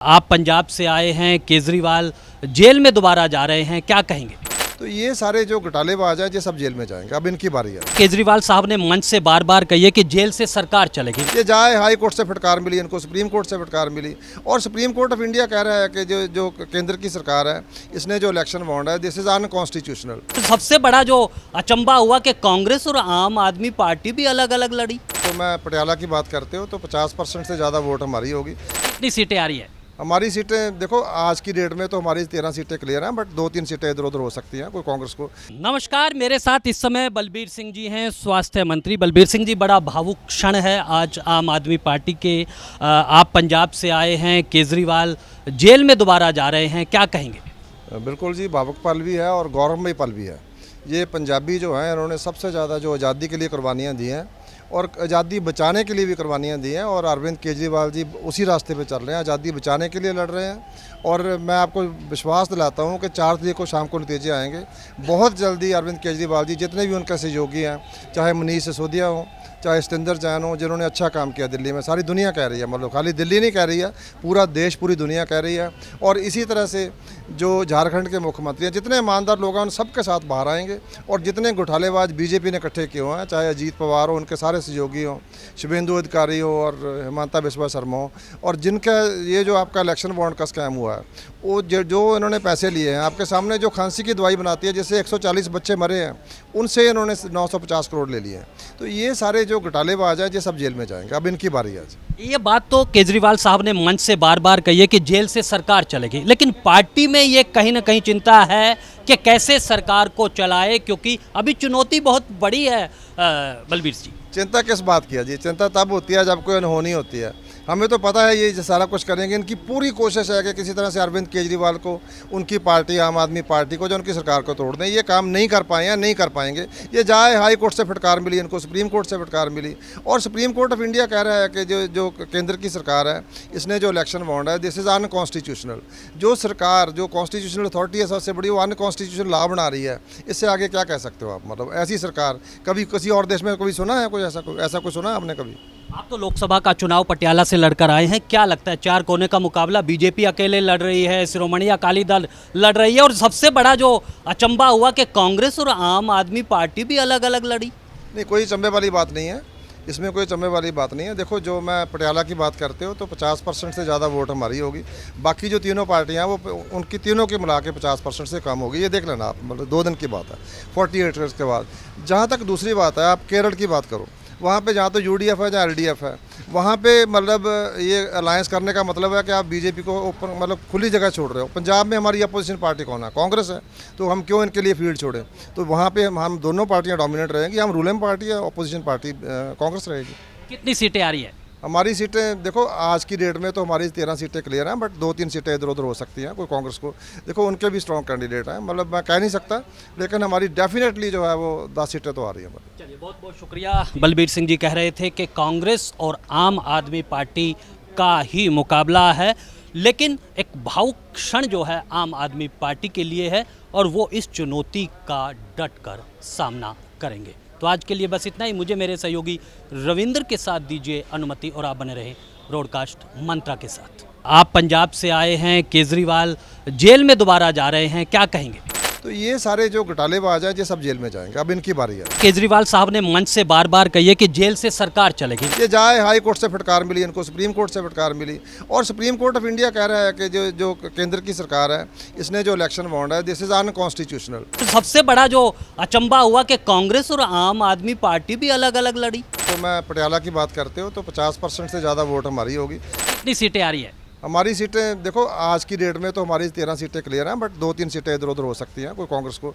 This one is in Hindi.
आप पंजाब से आए हैं, केजरीवाल जेल में दोबारा जा रहे हैं, क्या कहेंगे? तो ये सारे जो घोटालेबाज हैं ये सब जेल में जाएंगे। अब इनकी बारी है। केजरीवाल साहब ने मंच से बार बार कही कि जेल से सरकार चलेगी। ये जाए, हाई कोर्ट से फटकार मिली इनको, सुप्रीम कोर्ट से फटकार मिली, और सुप्रीम कोर्ट ऑफ इंडिया कह रहा है कि जो केंद्र की सरकार है इसने जो इलेक्शन बॉन्ड है दिस इज अनकॉन्स्टिट्यूशनल। तो सबसे बड़ा जो अचंबा हुआ कि कांग्रेस और आम आदमी पार्टी भी अलग अलग लड़ी। तो मैं पटियाला की बात करते हो तो 50% से ज़्यादा वोट हमारी होगी। कितनी सीटें आ रही है? हमारी सीटें देखो आज की डेट में तो हमारी 13 सीटें क्लियर हैं, बट 2-3 सीटें इधर उधर हो सकती हैं कोई कांग्रेस को। नमस्कार, मेरे साथ इस समय बलबीर सिंह जी हैं, स्वास्थ्य मंत्री। बलबीर सिंह जी, बड़ा भावुक क्षण है आज आम आदमी पार्टी के। आप पंजाब से आए हैं, केजरीवाल जेल में दोबारा जा रहे हैं, क्या कहेंगे? बिल्कुल जी, भावुक पल भी है और गौरवमयी पल भी है। ये पंजाबी जो हैं इन्होंने सबसे ज़्यादा जो आज़ादी के लिए कुर्बानियाँ दी हैं और आज़ादी बचाने के लिए भी कुर्बानियाँ दी हैं, और अरविंद केजरीवाल जी उसी रास्ते पे चल रहे हैं, आज़ादी बचाने के लिए लड़ रहे हैं। और मैं आपको विश्वास दिलाता हूँ कि 4 तारीख को शाम को नतीजे आएंगे। बहुत जल्दी अरविंद केजरीवाल जी, जितने भी उनके सहयोगी हैं, चाहे मनीष सिसोदिया हो, चाहे सतिंदर जैन हो, जिन्होंने अच्छा काम किया दिल्ली में, सारी दुनिया कह रही है, मतलब खाली दिल्ली नहीं कह रही है, पूरा देश पूरी दुनिया कह रही है। और इसी तरह से जो झारखंड के मुख्यमंत्री हैं, जितने ईमानदार लोग हैं उन सबके साथ बाहर आएंगे। और जितने घोटालेबाज बीजेपी ने इकट्ठे किए हुए हैं, चाहे अजीत पवार हो, उनके सारे सहयोगी हों, शुभेंदु अधिकारी हो और हिमंता बिस्वा शर्मा हो, और जिनका ये जो आपका इलेक्शन बॉन्ड का स्कैम हुआ है, वो जो इन्होंने पैसे लिए हैं आपके सामने, जो खांसी की दवाई बनाती है जिससे 140 बच्चे मरे हैं, उनसे इन्होंने 950 करोड़ ले लिए हैं। तो ये सारे जो घोटालेबाज हैं ये सब जेल में जाएंगे। अब इनकी बारी है। ये बात तो केजरीवाल साहब ने मंच से बार बार कही है कि जेल से सरकार चलेगी, लेकिन पार्टी में ये कहीं ना कहीं चिंता है कि कैसे सरकार को चलाए, क्योंकि अभी चुनौती बहुत बड़ी है। बलबीर जी, चिंता किस बात की है जी? चिंता तब होती है जब कोई अनहोनी होती है। हमें तो पता है ये सारा कुछ करेंगे। इनकी पूरी कोशिश है कि किसी तरह से अरविंद केजरीवाल को, उनकी पार्टी आम आदमी पार्टी को, जो उनकी सरकार को तोड़ दें। ये काम नहीं कर पाए हैं, नहीं कर पाएंगे। ये जाए, हाई कोर्ट से फटकार मिली इनको, सुप्रीम कोर्ट से फटकार मिली, और सुप्रीम कोर्ट ऑफ इंडिया कह रहा है कि जो केंद्र की सरकार है इसने जो इलेक्शन बॉन्ड है दिस इज़ अनकॉन्स्टिट्यूशनल। जो सरकार, जो कॉन्स्टिट्यूशनल अथॉरिटी है सबसे बड़ी, वो अनकॉन्स्टिट्यूशनल लॉ बना रही है। इससे आगे क्या कह सकते हो आप? मतलब ऐसी सरकार कभी किसी और देश में कभी सुना है? कोई ऐसा कुछ सुना है आपने कभी? आप तो लोकसभा का चुनाव पटियाला से लड़कर आए हैं, क्या लगता है 4 कोने का मुकाबला? बीजेपी अकेले लड़ रही है, शिरोमणि अकाली दल लड़ रही है, और सबसे बड़ा जो अचंबा हुआ कि कांग्रेस और आम आदमी पार्टी भी अलग अलग लड़ी। नहीं, कोई चंबे वाली बात नहीं है इसमें, कोई चंबे वाली बात नहीं है। देखो, जो मैं पटियाला की बात करते हो तो 50% से ज़्यादा वोट हमारी होगी। बाकी जो तीनों पार्टियां हैं वो उनकी तीनों की मिला के 50% से कम होगी। ये देख लेना आप, मतलब 2 दिन की बात है, 48 आवर्स के बाद। जहाँ तक दूसरी बात है, आप केरल की बात करो, वहाँ पे जहाँ तो यूडीएफ है, जहाँ एलडीएफ है, वहाँ पे मतलब ये अलायंस करने का मतलब है कि आप बीजेपी को ऊपर मतलब खुली जगह छोड़ रहे हो। पंजाब में हमारी अपोजिशन पार्टी कौन है? कांग्रेस है। तो हम क्यों इनके लिए फील्ड छोड़ें? तो वहाँ पे हम दोनों पार्टियाँ डोमिनेट रहेंगी। हम रूलिंग पार्टी है, अपोजिशन पार्टी कांग्रेस रहेगी। कितनी सीटें आ रही है? हमारी सीटें देखो आज की डेट में तो हमारी 13 सीटें क्लियर हैं, बट 2-3 सीटें इधर उधर हो सकती हैं कोई कांग्रेस को। देखो, उनके भी स्ट्रॉन्ग कैंडिडेट हैं, मतलब मैं कह नहीं सकता, लेकिन हमारी डेफिनेटली जो है वो 10 सीटें तो आ रही हैं। चलिए, बहुत बहुत शुक्रिया। बलबीर सिंह जी कह रहे थे कि कांग्रेस और आम आदमी पार्टी का ही मुकाबला है, लेकिन एक भावुक क्षण जो है आम आदमी पार्टी के लिए है, और वो इस चुनौती का डट कर सामना करेंगे। तो आज के लिए बस इतना ही। मुझे मेरे सहयोगी रविंद्र के साथ दीजिए अनुमति, और आप बने रहें ब्रॉडकास्ट मंत्रा के साथ। आप पंजाब से आए हैं, केजरीवाल जेल में दोबारा जा रहे हैं, क्या कहेंगे? तो ये सारे जो घोटालेबाज हैं ये सब जेल में जाएंगे। अब इनकी बारी है। केजरीवाल साहब ने मंच से बार बार कही है कि जेल से सरकार चलेगी। ये जाए, हाई कोर्ट से फटकार मिली इनको, सुप्रीम कोर्ट से फटकार मिली, और सुप्रीम कोर्ट ऑफ इंडिया कह रहा है कि जो केंद्र की सरकार है इसने जो इलेक्शन बॉन्ड है दिस इज अनकॉन्स्टिट्यूशनल। तो सबसे बड़ा जो अचंबा हुआ कि कांग्रेस और आम आदमी पार्टी भी अलग अलग लड़ी। तो मैं पटियाला की बात करते हो तो 50% से ज़्यादा वोट हमारी होगी। कितनी सीटें आ रही है? हमारी सीटें देखो आज की डेट में तो हमारी 13 सीटें क्लियर हैं, बट 2-3 सीटें इधर उधर हो सकती हैं कोई कांग्रेस को।